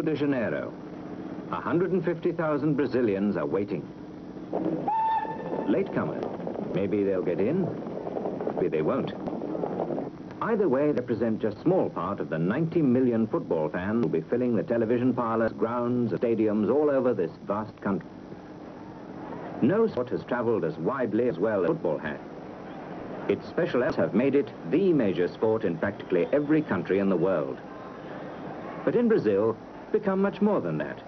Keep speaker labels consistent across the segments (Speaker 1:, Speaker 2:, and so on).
Speaker 1: de Janeiro. 150,000 Brazilians are waiting. Latecomers. Maybe they'll get in, maybe they won't. Either way, they represent just a small part of the 90 million football fans who will be filling the television parlors, grounds, stadiums all over this vast country. No sport has traveled as widely as well as football has. Its special efforts have made it the major sport in practically every country in the world. But in Brazil, it's become much more than that.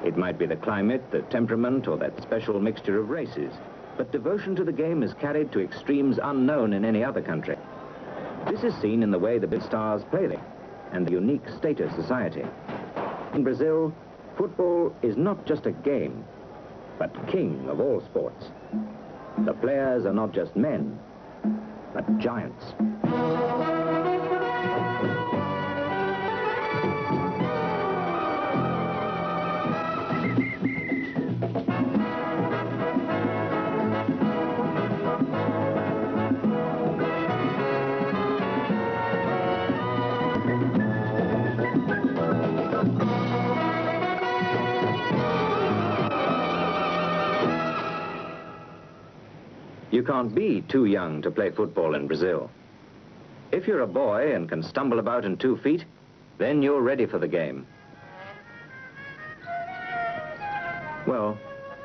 Speaker 1: It might be the climate, the temperament, or that special mixture of races, but devotion to the game is carried to extremes unknown in any other country. This is seen in the way the big stars play there, and the unique state of society. In Brazil, football is not just a game, but king of all sports. The players are not just men, but giants. You can't be too young to play football in Brazil. If you're a boy and can stumble about in 2 feet, then you're ready for the game. Well,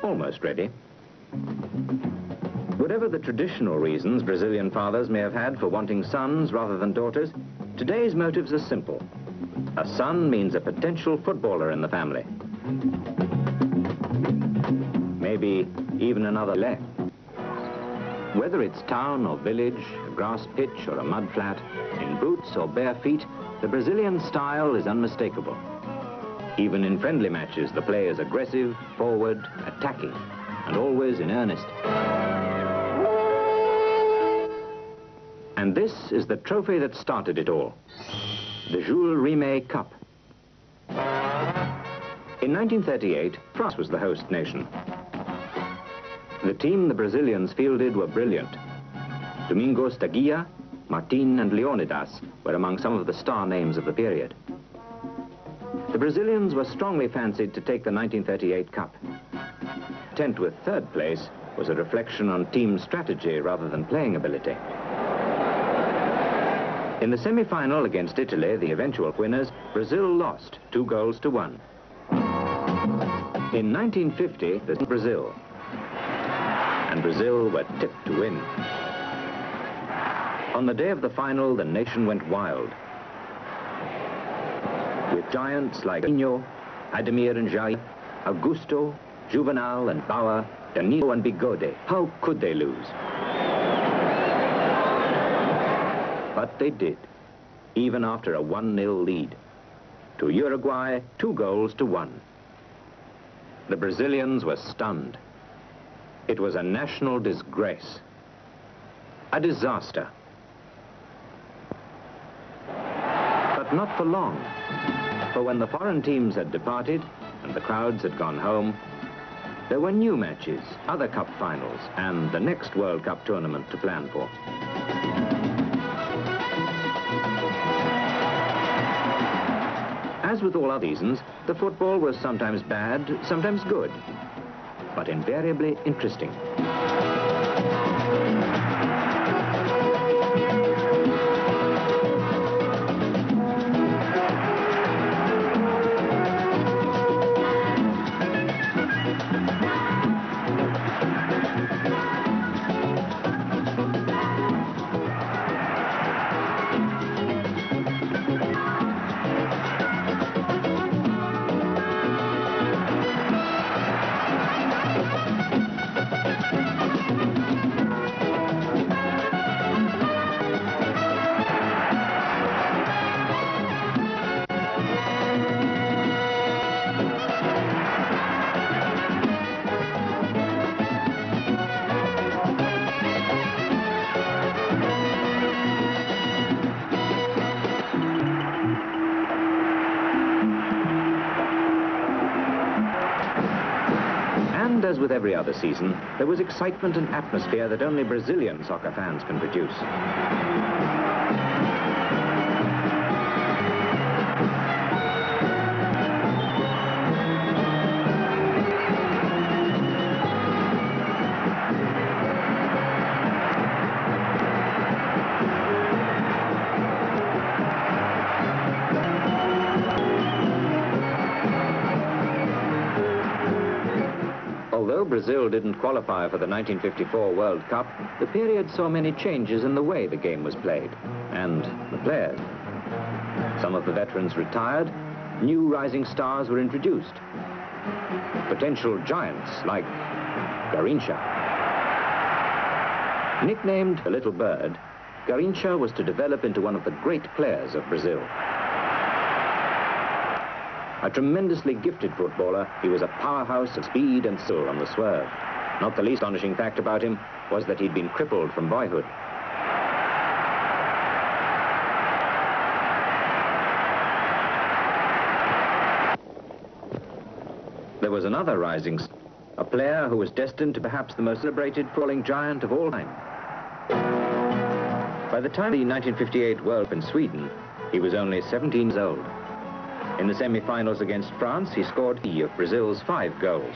Speaker 1: almost ready. Whatever the traditional reasons Brazilian fathers may have had for wanting sons rather than daughters, today's motives are simple. A son means a potential footballer in the family. Maybe even another leg. Whether it's town or village, a grass pitch or a mud flat, in boots or bare feet, the Brazilian style is unmistakable. Even in friendly matches, the play is aggressive, forward, attacking, and always in earnest. And this is the trophy that started it all, the Jules Rimet Cup. In 1938, France was the host nation. The team the Brazilians fielded were brilliant. Domingos da Guia, Martin and Leonidas were among some of the star names of the period. The Brazilians were strongly fancied to take the 1938 Cup. Content with third place was a reflection on team strategy rather than playing ability. In the semi-final against Italy, the eventual winners, Brazil lost 2-1. In 1950, the Brazil. And Brazil were tipped to win. On the day of the final, the nation went wild. With giants like Nino, Ademir and Jair, Augusto, Juvenal and Bauer, Danilo and Bigode, how could they lose? But they did, even after a 1-0 lead. To Uruguay, 2-1. The Brazilians were stunned. It was a national disgrace, a disaster. But not for long, for when the foreign teams had departed and the crowds had gone home, there were new matches, other cup finals, and the next World Cup tournament to plan for. As with all other seasons, the football was sometimes bad, sometimes good, but invariably interesting. And as with every other season, there was excitement and atmosphere that only Brazilian soccer fans can produce. Brazil didn't qualify for the 1954 World Cup, the period saw many changes in the way the game was played, and the players. Some of the veterans retired, new rising stars were introduced. Potential giants like Garrincha. Nicknamed the Little Bird, Garrincha was to develop into one of the great players of Brazil. A tremendously gifted footballer, he was a powerhouse of speed and skill on the swerve. Not the least astonishing fact about him was that he'd been crippled from boyhood. There was another rising star, a player who was destined to perhaps the most celebrated footballing giant of all time. By the time of the 1958 World Cup in Sweden, he was only 17 years old. In the semi-finals against France, he scored 3 of Brazil's 5 goals.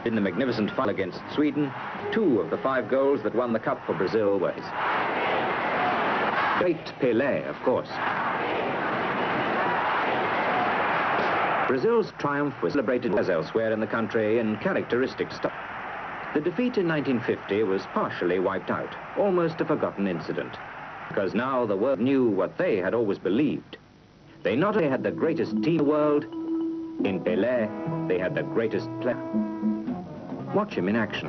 Speaker 1: In the magnificent final against Sweden, 2 of the 5 goals that won the cup for Brazil were his. Great Pele, of course. Brazil's triumph was celebrated as elsewhere in the country in characteristic style. The defeat in 1950 was partially wiped out, almost a forgotten incident, because now the world knew what they had always believed. They not only had the greatest team in the world, in Pele, they had the greatest player. Watch him in action.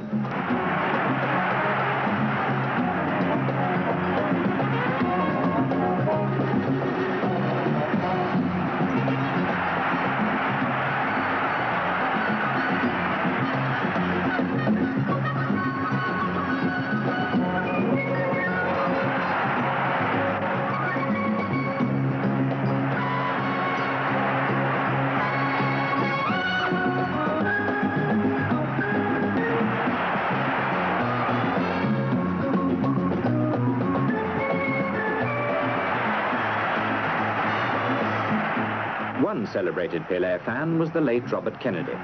Speaker 1: One celebrated Pele fan was the late Robert Kennedy.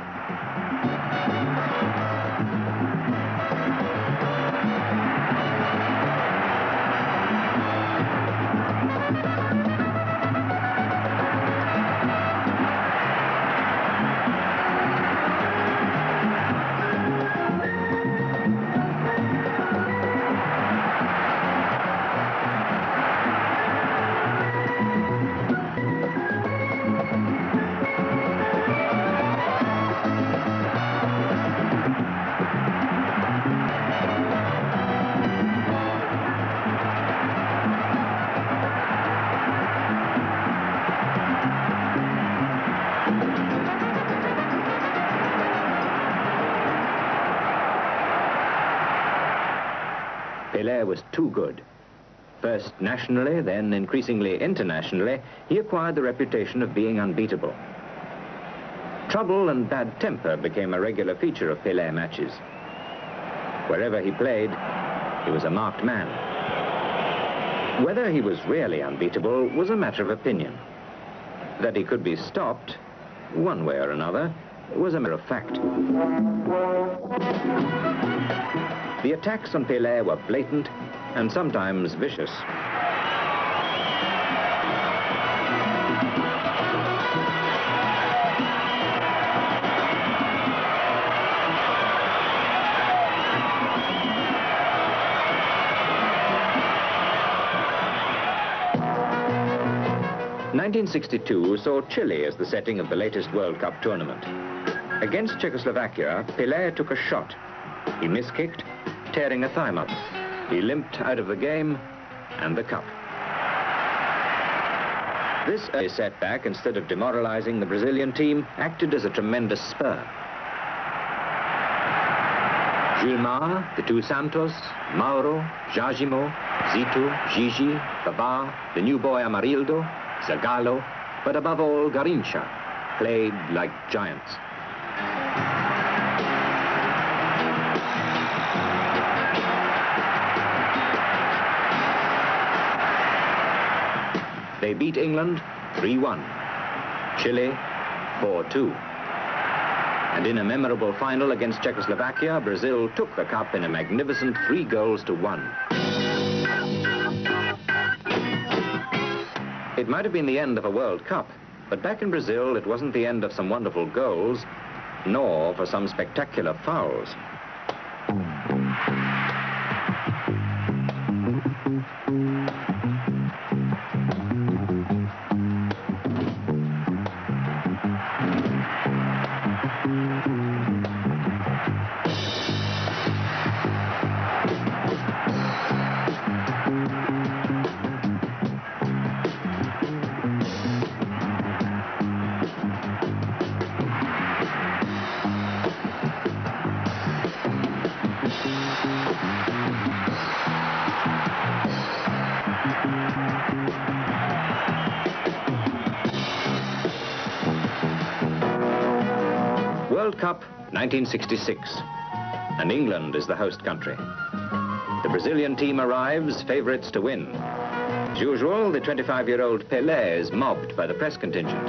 Speaker 1: Pele was too good. First nationally, then increasingly internationally, he acquired the reputation of being unbeatable. Trouble and bad temper became a regular feature of Pele matches. Wherever he played, he was a marked man. Whether he was really unbeatable was a matter of opinion. That he could be stopped, one way or another, was a matter of fact. The attacks on Pele were blatant and sometimes vicious. (1962) saw Chile as the setting of the latest World Cup tournament. Against Czechoslovakia, Pele took a shot. He miskicked, tearing a thigh muscle. He limped out of the game and the cup. This early setback, instead of demoralizing the Brazilian team, acted as a tremendous spur. Gilmar, the two Santos, Mauro, Jajimo, Zito, Gigi, Baba, the new boy Amarildo, Zagallo, but above all Garrincha, played like giants. They beat England 3-1, Chile 4-2. And in a memorable final against Czechoslovakia, Brazil took the cup in a magnificent 3-1. It might have been the end of a World Cup, but back in Brazil, it wasn't the end of some wonderful goals. nor for some spectacular fouls. World Cup 1966, and England is the host country. The Brazilian team arrives, favourites to win. As usual, the 25-year-old Pele is mobbed by the press contingent.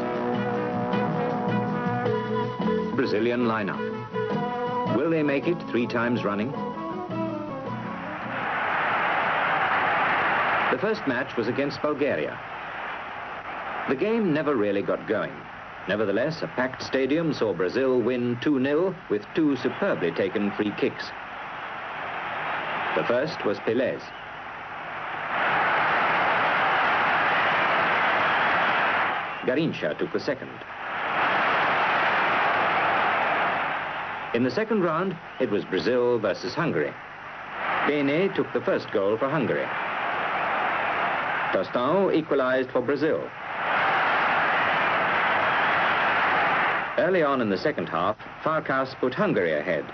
Speaker 1: Brazilian lineup. Will they make it 3 times running? The first match was against Bulgaria. The game never really got going. Nevertheless, a packed stadium saw Brazil win 2-0 with 2 superbly taken free kicks. The first was Pele's. Garrincha took the second. In the second round, it was Brazil versus Hungary. Pele took the first goal for Hungary. Tostão equalized for Brazil. Early on in the second half, Farkas put Hungary ahead.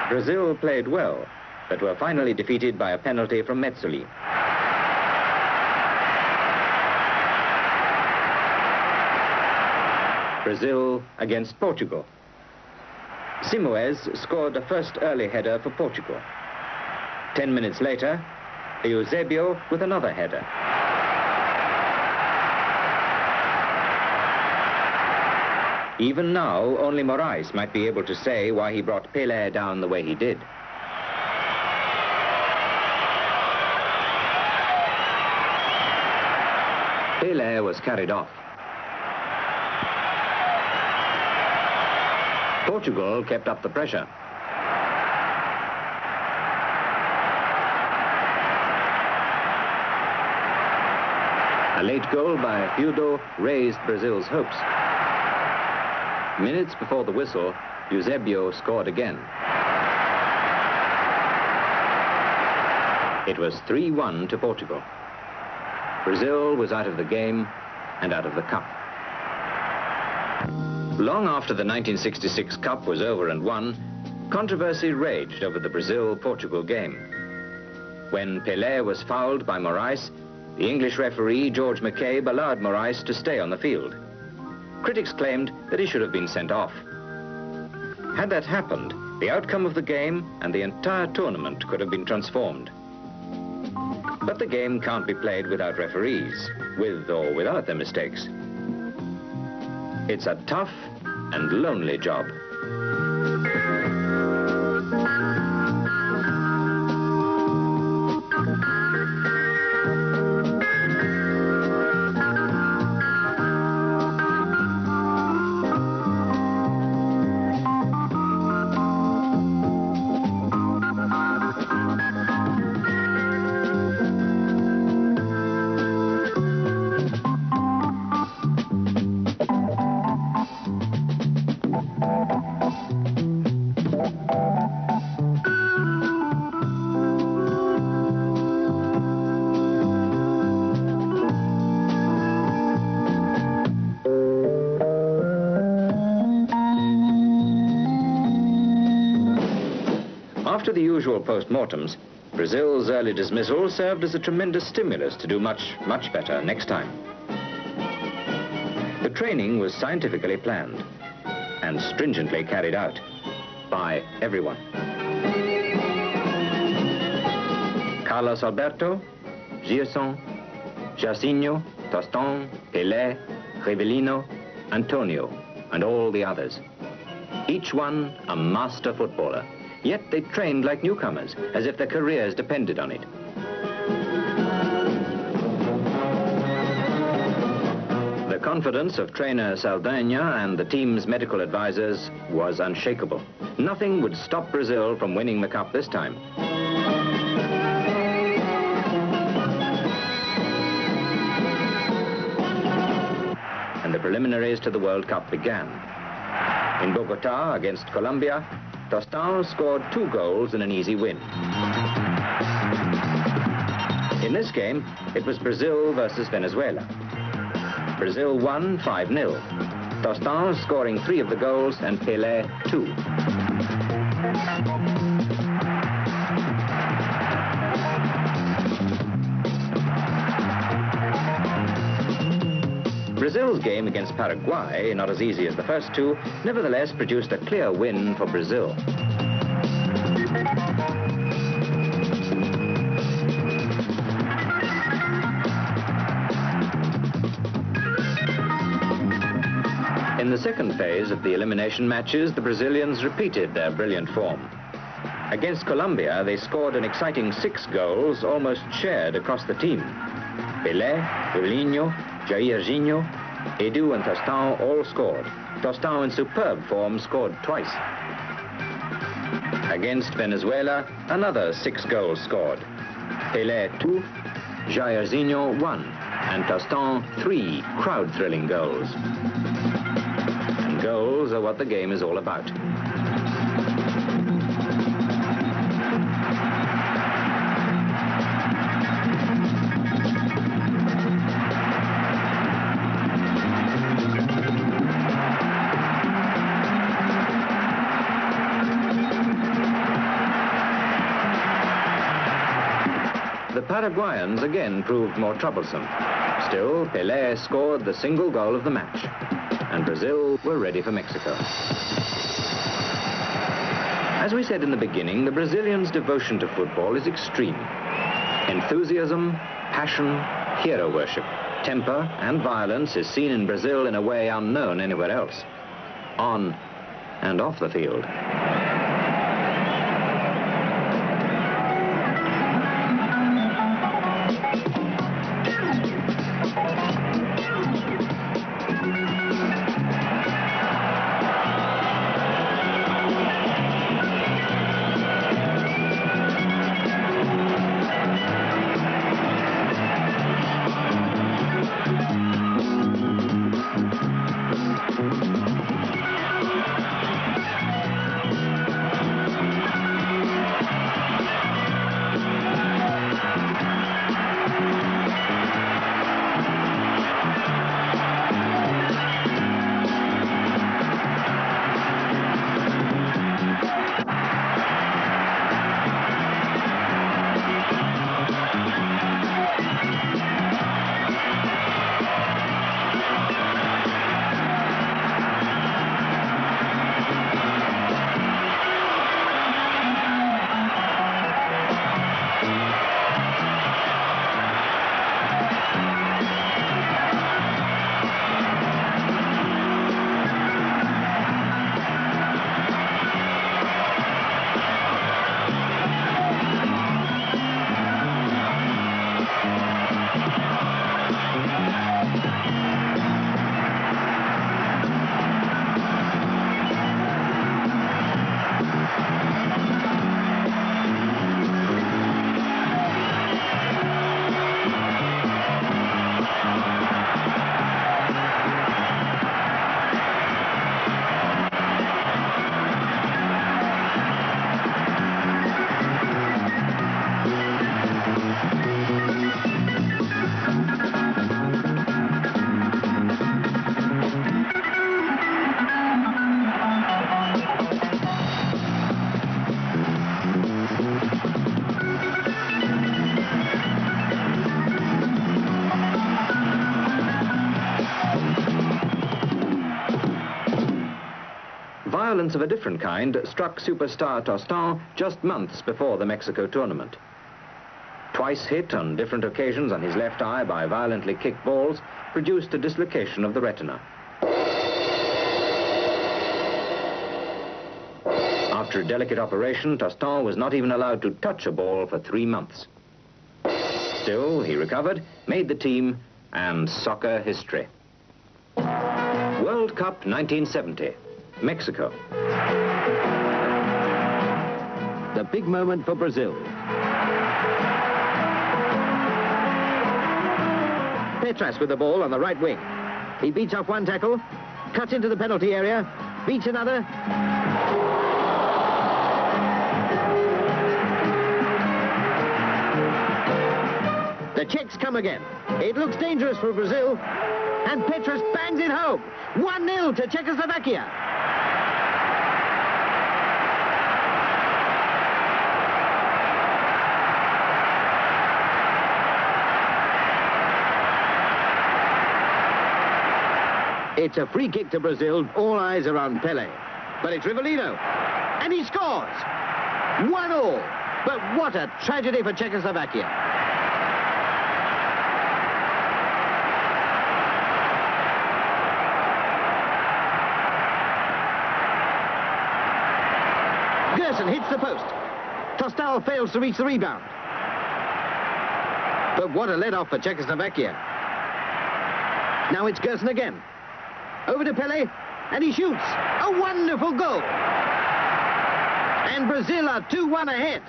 Speaker 1: Brazil played well, but were finally defeated by a penalty from Metzoli. Brazil against Portugal. Simoes scored the first early header for Portugal. 10 minutes later, Eusebio with another header. Even now, only Moraes might be able to say why he brought Pele down the way he did. Pele was carried off. Portugal kept up the pressure. A late goal by Fiudo raised Brazil's hopes. Minutes before the whistle, Eusebio scored again. It was 3-1 to Portugal. Brazil was out of the game and out of the cup. Long after the 1966 Cup was over and won, controversy raged over the Brazil-Portugal game. When Pele was fouled by Moraes, the English referee, George McCabe, allowed Moraes to stay on the field. Critics claimed that he should have been sent off. Had that happened, the outcome of the game and the entire tournament could have been transformed. But the game can't be played without referees, with or without their mistakes. It's a tough and lonely job. After the usual post-mortems, Brazil's early dismissal served as a tremendous stimulus to do much, much better next time. The training was scientifically planned and stringently carried out by everyone. Carlos Alberto, Gilson, Jairzinho, Tostão, Pele, Rivelino, Antonio, and all the others. Each one a master footballer. Yet they trained like newcomers, as if their careers depended on it. The confidence of trainer Saldanha and the team's medical advisors was unshakable. Nothing would stop Brazil from winning the cup this time. And the preliminaries to the World Cup began. In Bogota against Colombia, Tostão scored 2 goals in an easy win. In this game, it was Brazil versus Venezuela. Brazil won 5-0. Tostão scoring 3 of the goals and Pele 2. Brazil's game against Paraguay, not as easy as the first 2, nevertheless produced a clear win for Brazil. In the second phase of the elimination matches, the Brazilians repeated their brilliant form. Against Colombia, they scored an exciting 6 goals, almost shared across the team. Pele, Paulinho, Jairzinho, Edu and Tostão all scored. Tostão in superb form scored twice. Against Venezuela, another 6 goals scored. Pele 2, Jairzinho 1, and Tostão 3 crowd-thrilling goals. And goals are what the game is all about. The Paraguayans again proved more troublesome. Still, Pele scored the single goal of the match, and Brazil were ready for Mexico. As we said in the beginning, the Brazilians' devotion to football is extreme. Enthusiasm, passion, hero worship, temper and violence is seen in Brazil in a way unknown anywhere else, on and off the field. Violence of a different kind struck superstar Tostão just months before the Mexico tournament. Twice hit on different occasions on his left eye by violently kicked balls produced a dislocation of the retina. After a delicate operation, Tostão was not even allowed to touch a ball for 3 months. Still, he recovered, made the team, and soccer history. World Cup 1970, Mexico. The big moment for Brazil. Petras with the ball on the right wing. He beats off one tackle, cuts into the penalty area, beats another. The Czechs come again. It looks dangerous for Brazil, and Petras bangs it home. 1-0 to Czechoslovakia. It's a free kick to Brazil. All eyes are on Pele. But it's Rivellino. And he scores. 1-1. But what a tragedy for Czechoslovakia. Gerson hits the post. Tostão fails to reach the rebound. But what a let-off for Czechoslovakia. Now it's Gerson again. Over to Pele, and he shoots. A wonderful goal. And Brazil are 2-1 ahead.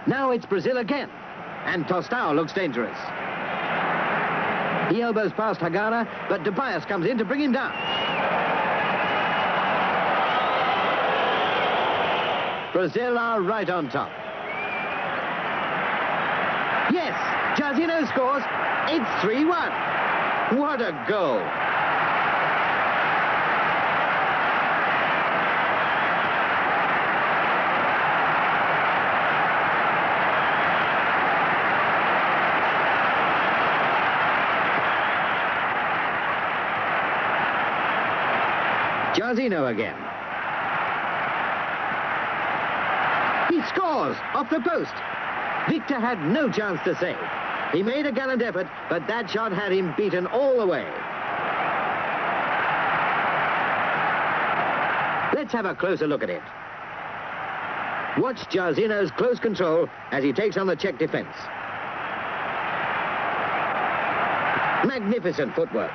Speaker 1: Now it's Brazil again. And Tostão looks dangerous. He elbows past Hagara, but Tobias comes in to bring him down. Brazil are right on top. Yes, Jairzinho scores. It's 3-1. What a goal. Jairzinho again. He scores off the post. Victor had no chance to save. He made a gallant effort, but that shot had him beaten all the way. Let's have a closer look at it. Watch Jairzinho's close control as he takes on the Czech defense. Magnificent footwork.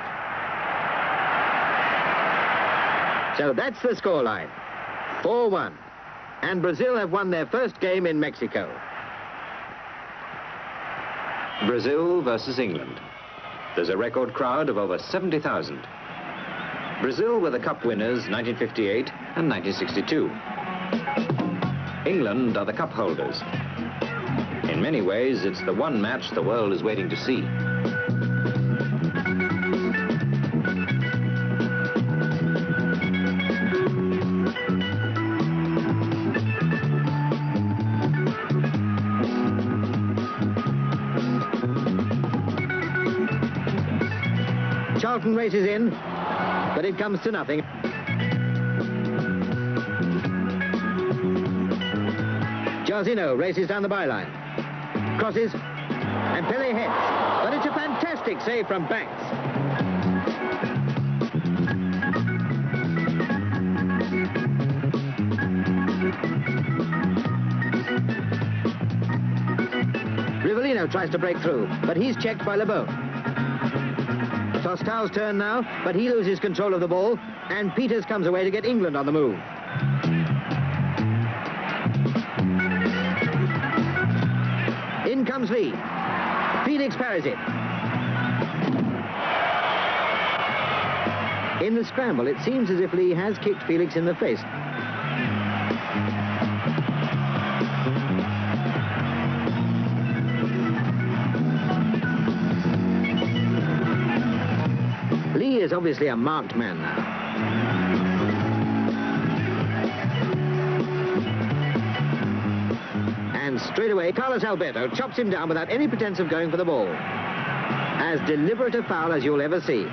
Speaker 1: So that's the scoreline. 4-1. And Brazil have won their first game in Mexico. Brazil versus England. There's a record crowd of over 70,000. Brazil were the cup winners 1958 and 1962. England are the cup holders. In many ways, it's the one match the world is waiting to see. Charlton races in, but it comes to nothing. Jairzinho races down the byline. Crosses, and Pele hits. But it's a fantastic save from Banks. Rivellino tries to break through, but he's checked by Lebon. Tostão's turn now, but he loses control of the ball, and Peters comes away to get England on the move. In comes Lee. Felix parries it. In the scramble, it seems as if Lee has kicked Felix in the face. Lee is obviously a marked man now. And straight away, Carlos Alberto chops him down without any pretense of going for the ball. As deliberate a foul as you'll ever see.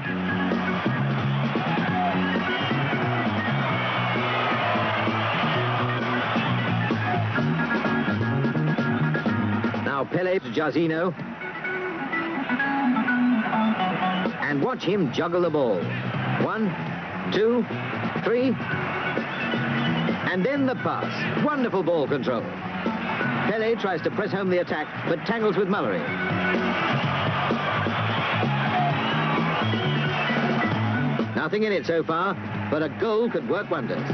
Speaker 1: Now Pele to Jairzinho. And watch him juggle the ball. 1, 2, 3. And then the pass. Wonderful ball control. Pele tries to press home the attack, but tangles with Mullery. Nothing in it so far, but a goal could work wonders.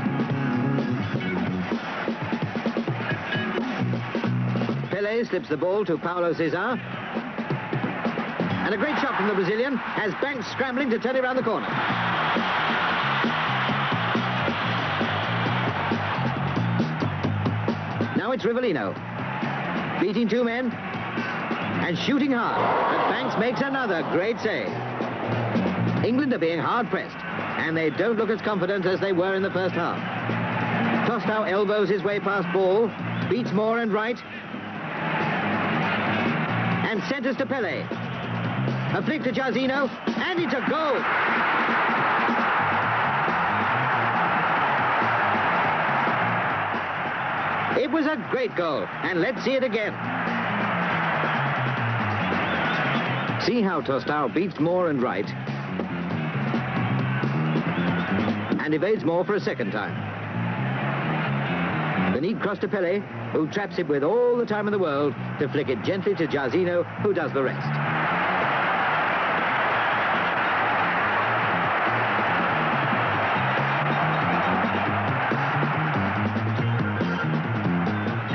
Speaker 1: Pele slips the ball to Paulo Cesar. And a great shot from the Brazilian has Banks scrambling to turn it around the corner. Now it's Rivellino, beating two men and shooting hard, but Banks makes another great save. England are being hard-pressed, and they don't look as confident as they were in the first half. Tostão elbows his way past ball, beats Moore and Wright, and centres to Pele. A flick to Jairzinho, and it's a goal! It was a great goal, and let's see it again. See how Tostão beats Moore and Wright, and evades Moore for a second time. The neat cross to Pele, who traps it with all the time in the world to flick it gently to Jairzinho, who does the rest.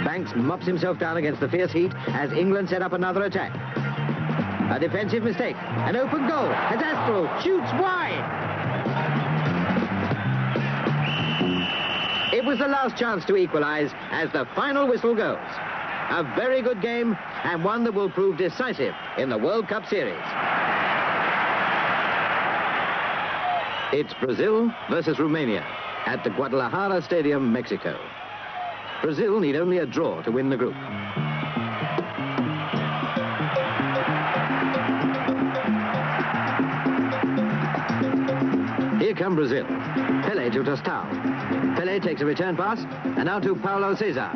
Speaker 1: Banks mops himself down against the fierce heat as England set up another attack. A defensive mistake, an open goal as Aspro shoots wide. It was the last chance to equalize as the final whistle goes. A very good game and one that will prove decisive in the World Cup series. It's Brazil versus Romania at the Guadalajara Stadium, Mexico. Brazil need only a draw to win the group. Here come Brazil. Pele to Tostão. Pele takes a return pass, and now to Paulo Cesar.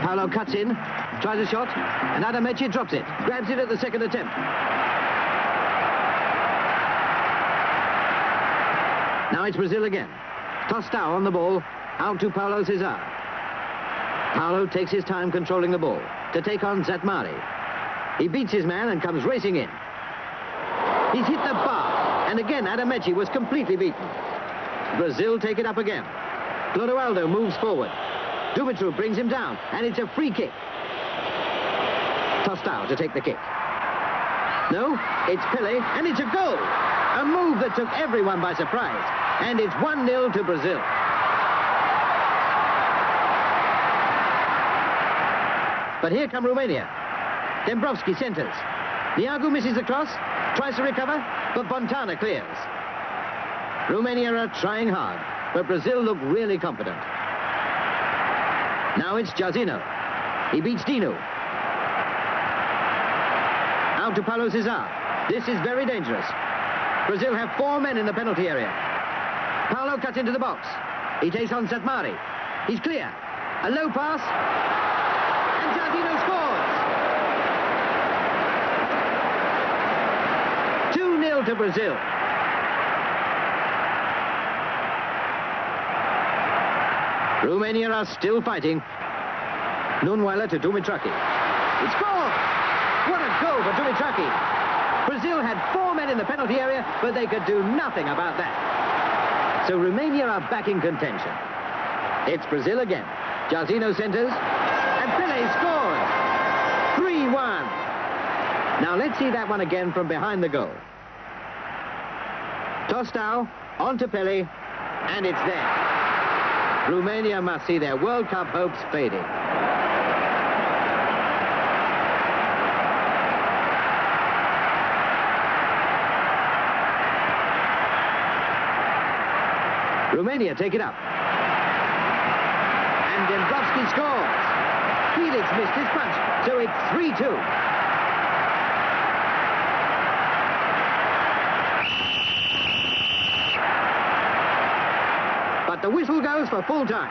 Speaker 1: Paulo cuts in, tries a shot, and Adamechi drops it, grabs it at the second attempt. Now it's Brazil again. Tostão on the ball, out to Paulo Cesar. Paulo takes his time controlling the ball to take on Zatmari. He beats his man and comes racing in. He's hit the bar, and again Adamechi was completely beaten. Brazil take it up again. Clodoaldo moves forward. Dumitru brings him down, and it's a free kick. Tostão to take the kick. No, it's Pele, and it's a goal. A move that took everyone by surprise. And it's 1-0 to Brazil. But here come Romania. Dembrovski centres. Niagu misses the cross, tries to recover, but Fontana clears. Romania are trying hard, but Brazil look really confident. Now it's Jairzinho. He beats Dino. Out to Paulo Cesar. This is very dangerous. Brazil have 4 men in the penalty area. Paulo cuts into the box. He takes on Zatmari. He's clear. A low pass. And Jairzinho scores. 2-0 to Brazil. Romania are still fighting. Nunweiler to Dumitraki. He scores! What a goal for Dumitraki. Brazil had 4 men in the penalty area, but they could do nothing about that. So Romania are back in contention. It's Brazil again. Jairzinho centres, and Pele scores. 3-1. Now let's see that one again from behind the goal. Tostão, on to Pele, and it's there. Romania must see their World Cup hopes fading. Romania take it up. And Dembrovski scores. Felix missed his punch, so it's 3-2. But the whistle goes for full time.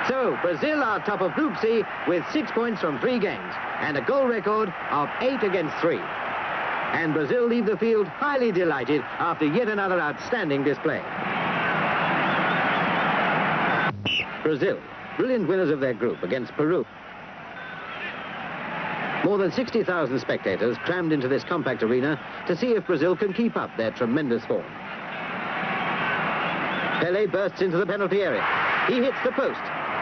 Speaker 1: So Brazil are top of Group C with 6 points from 3 games and a goal record of 8 against 3. And Brazil leave the field highly delighted after yet another outstanding display.
Speaker 2: Brazil, brilliant winners of their group against Peru. More than 60,000 spectators crammed into this compact arena to see if Brazil can keep up their tremendous form. Pele bursts into the penalty area. He hits the post,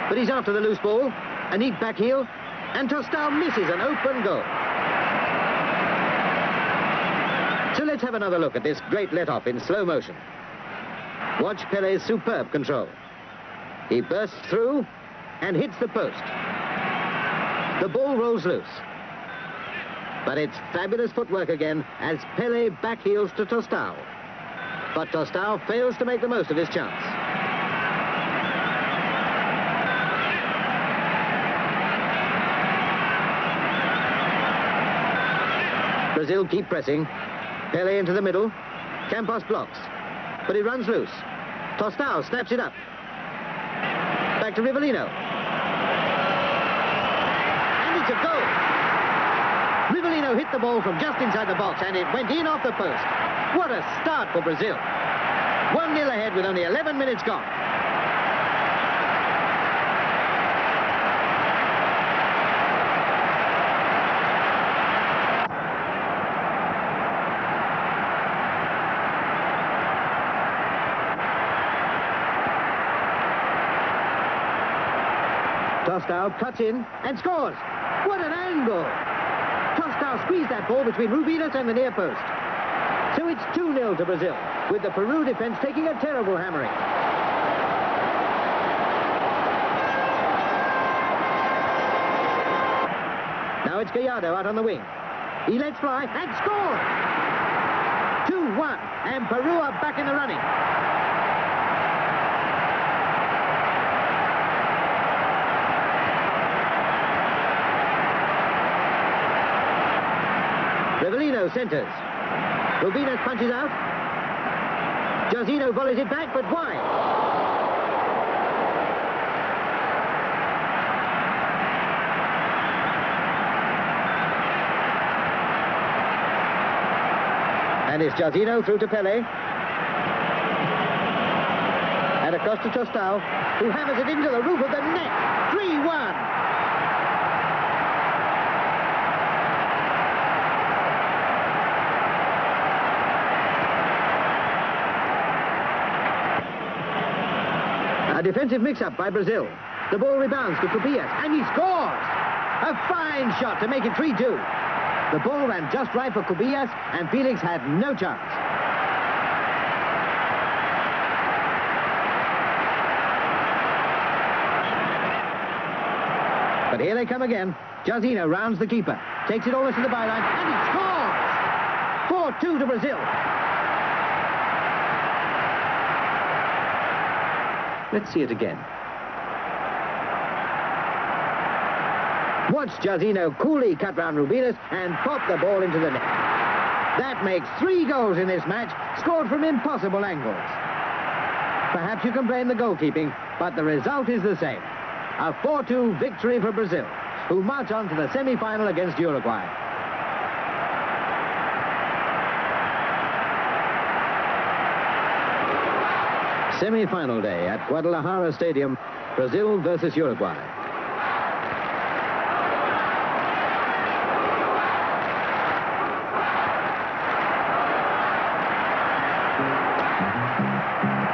Speaker 2: but he's after the loose ball. A neat back heel, and Tostão misses an open goal. So let's have another look at this great let-off in slow motion. Watch Pele's superb control. He bursts through and hits the post. The ball rolls loose. But it's fabulous footwork again as Pele backheels to Tostão. But Tostão fails to make the most of his chance. Brazil keep pressing. Pele into the middle. Campos blocks. But he runs loose. Tostão snaps it up. Back to Rivellino. And it's a goal. Rivellino hit the ball from just inside the box and it went in off the post. What a start for Brazil. 1-0 ahead with only 11 minutes gone. Tostão cuts in and scores. What an angle! Tostão squeezed that ball between Rubinas and the near post. So it's 2-0 to Brazil, with the Peru defense taking a terrible hammering. Now it's Gallardo out on the wing. He lets fly and scores! 2-1, and Peru are back in the running. Rivellino centres. Rubinas punches out. Jairzinho volleys it back, but wide. And it's Jairzinho through to Pele. And across to Tostão, who hammers it into the roof of the net. 3-1. A defensive mix-up by Brazil. The ball rebounds to Kupias, and he scores! A fine shot to make it 3-2. The ball ran just right for Kupias, and Felix had no chance. But here they come again. Jairzinho rounds the keeper, takes it almost to the byline, and he scores! 4-2 to Brazil. Let's see it again. Watch Jairzinho coolly cut round Rubinas and pop the ball into the net. That makes 3 goals in this match, scored from impossible angles. Perhaps you can blame the goalkeeping, but the result is the same. A 4-2 victory for Brazil, who march on to the semi-final against Uruguay. Semi-final day at Guadalajara Stadium, Brazil versus Uruguay.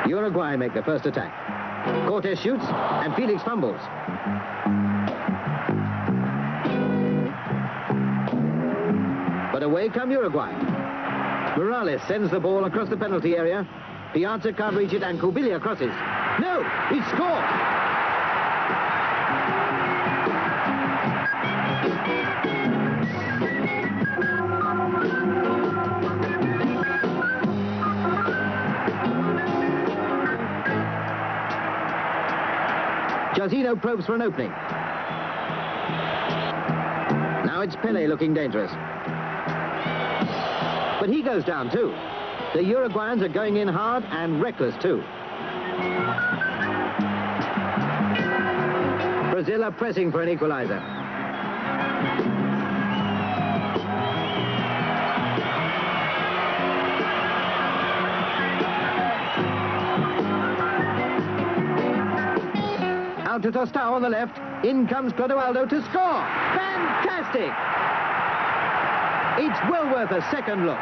Speaker 2: Uruguay make the first attack. Cortés shoots and Felix fumbles. But away come Uruguay. Morales sends the ball across the penalty area. Piazza can't reach it, and Beyliet crosses. No, he scored! Jairzinho probes for an opening. Now it's Pele looking dangerous. But he goes down too. The Uruguayans are going in hard and reckless too. Brazil are pressing for an equalizer. out to Tostão on the left. In comes Clodoaldo to score. Fantastic! It's well worth a second look.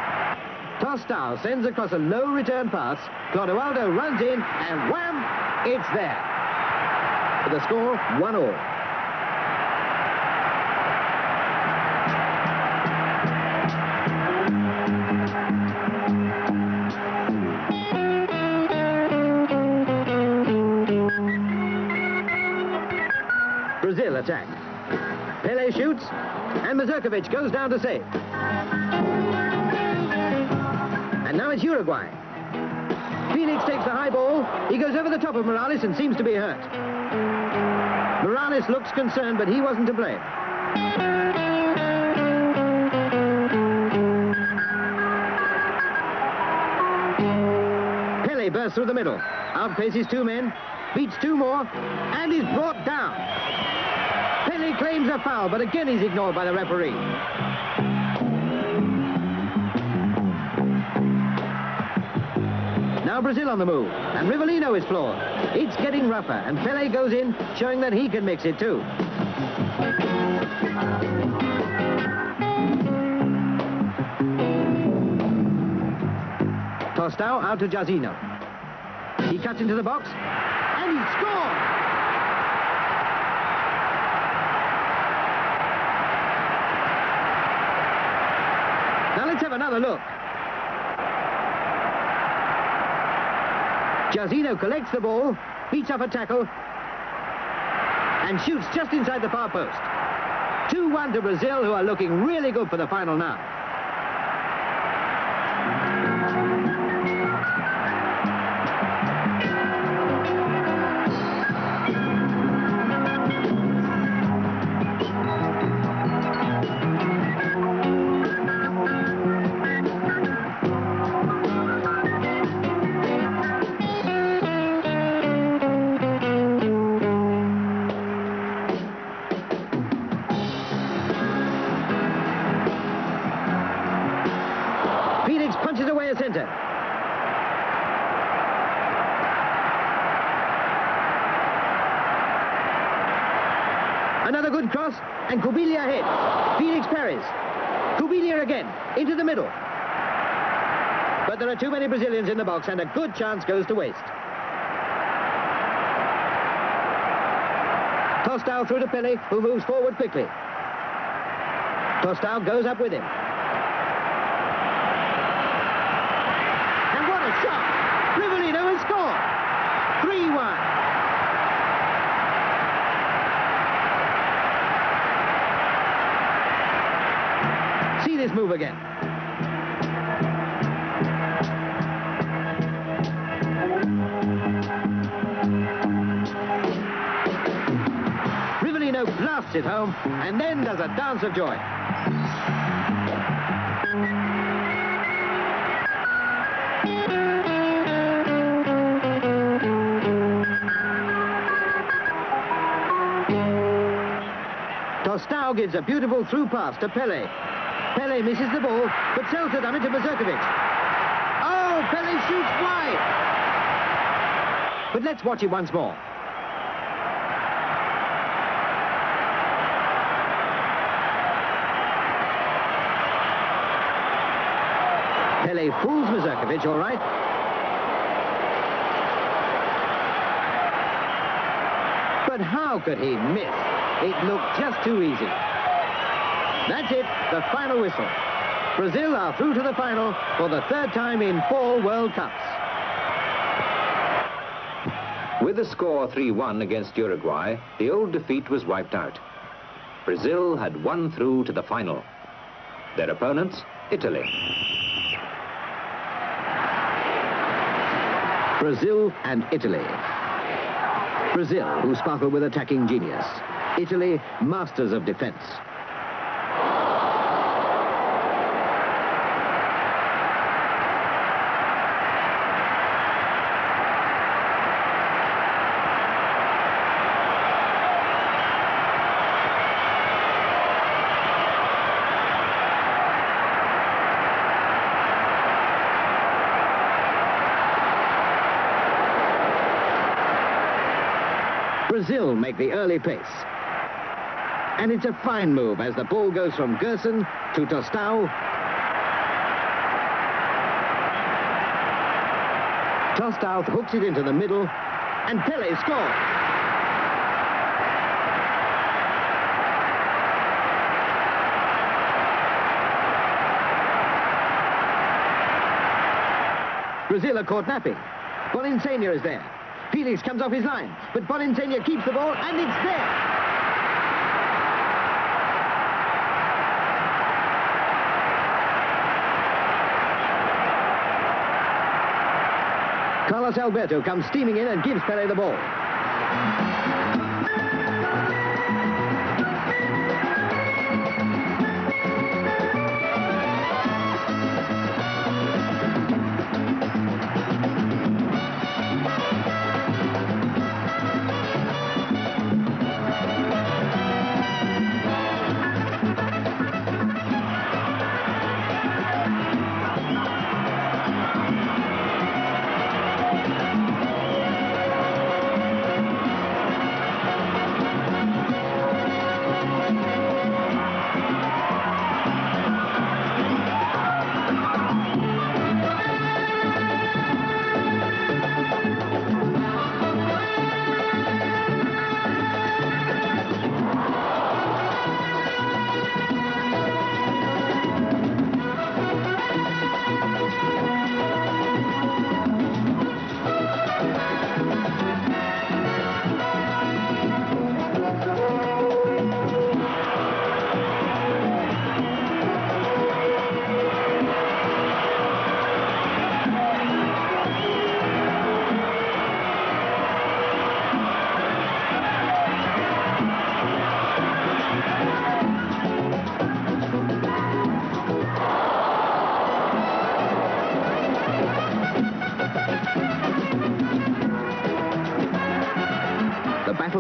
Speaker 2: Tostão sends across a low return pass. Clodoaldo runs in and wham! It's there. The score, 1-1. Brazil attack. Pele shoots, and Mazurkovic goes down to save. And now it's Uruguay. Felix takes the high ball. He goes over the top of Morales and seems to be hurt. Morales looks concerned, but he wasn't to blame. Pele bursts through the middle. Outpaces two men, beats two more, and is brought down. Pele claims a foul, but again he's ignored by the referee. Now Brazil on the move, and Rivellino is floored. It's getting rougher, and Pele goes in, showing that he can mix it too. Tostão out to Jairzinho. He cuts into the box, and he scores! Now let's have another look. Jairzinho collects the ball, beats up a tackle, and shoots just inside the far post. 2-1 to Brazil, who are looking really good for the final now. Punches away a centre. Another good cross, and Cubillia ahead. Felix Perez. Cubillia again, into the middle. But there are too many Brazilians in the box, and a good chance goes to waste. Tostão through to Pele, who moves forward quickly. Tostão goes up with him. Shot! Rivellino has scored! 3-1. See this move again. Rivellino blasts it home and then does a dance of joy. Tostão gives a beautiful through pass to Pele. Pele misses the ball, but sells it on into Mazurkovic. Oh, Pele shoots wide! But let's watch it once more. Pele fools Mazurkovic, all right. But how could he miss? It looked just too easy. That's it, the final whistle. Brazil are through to the final for the third time in 4 World Cups.
Speaker 1: With the score 3-1 against Uruguay, the old defeat was wiped out. Brazil had won through to the final. Their opponents, Italy.
Speaker 2: Brazil and Italy. Brazil, who sparkle with attacking genius. Italy, masters of defense. Brazil make the early pace. And it's a fine move as the ball goes from Gerson to Tostão. Tostão hooks it into the middle, and Pele scores. Brazil are caught napping. Bolinsenia is there. Felix comes off his line, but Bolinsenia keeps the ball, and it's there. Carlos Alberto comes steaming in and gives Pele the ball.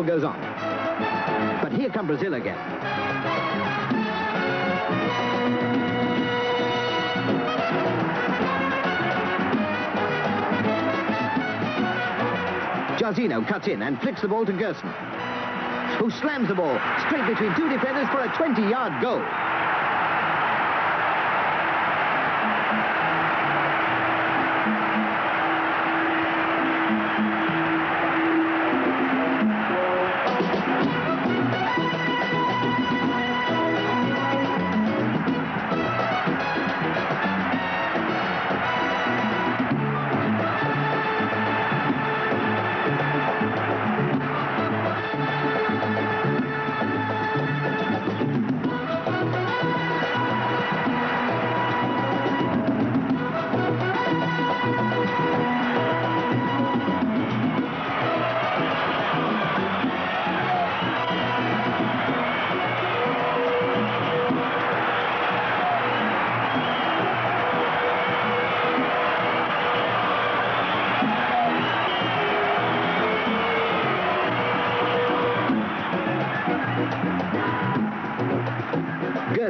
Speaker 2: Goes on. But here come Brazil again. Jairzinho cuts in and flicks the ball to Gerson, who slams the ball straight between two defenders for a 20-yard goal.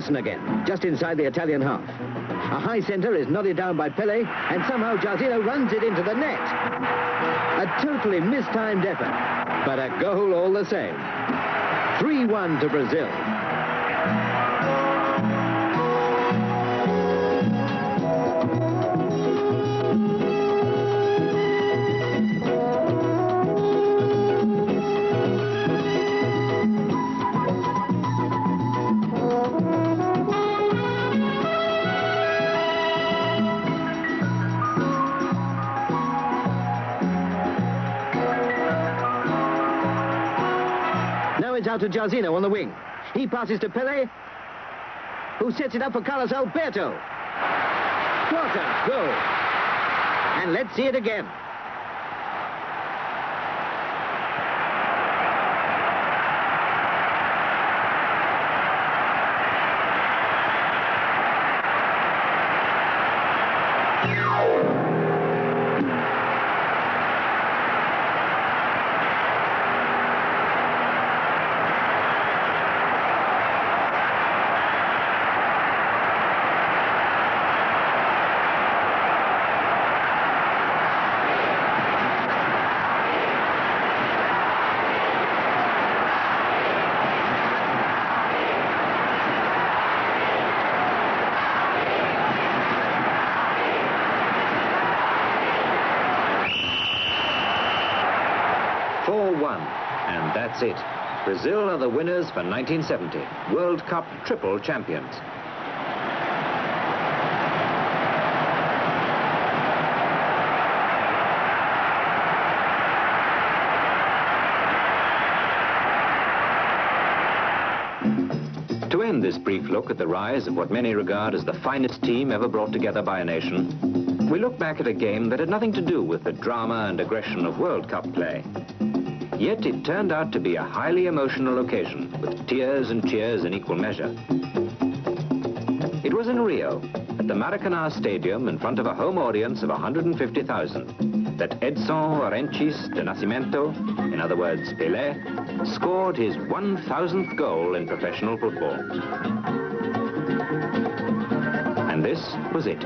Speaker 2: Again, just inside the Italian half. A high centre is nodded down by Pele, and somehow Jairzinho runs it into the net. A totally mistimed effort, but a goal all the same. 3-1 to Brazil. Out to Jairzinho on the wing. He passes to Pele, who sets it up for Carlos Alberto. What a goal! And let's see it again.
Speaker 1: 1, and that's it. Brazil are the winners for 1970, World Cup triple champions. To end this brief look at the rise of what many regard as the finest team ever brought together by a nation, we look back at a game that had nothing to do with the drama and aggression of World Cup play. Yet it turned out to be a highly emotional occasion, with tears and cheers in equal measure. It was in Rio, at the Maracanã Stadium, in front of a home audience of 150,000, that Edson Arantes de Nascimento, in other words, Pele, scored his 1,000th goal in professional football. And this was it.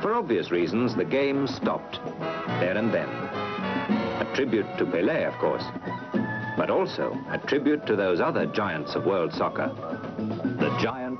Speaker 1: For obvious reasons, the game stopped, there and then. A tribute to Pele, of course, but also a tribute to those other giants of world soccer, the giant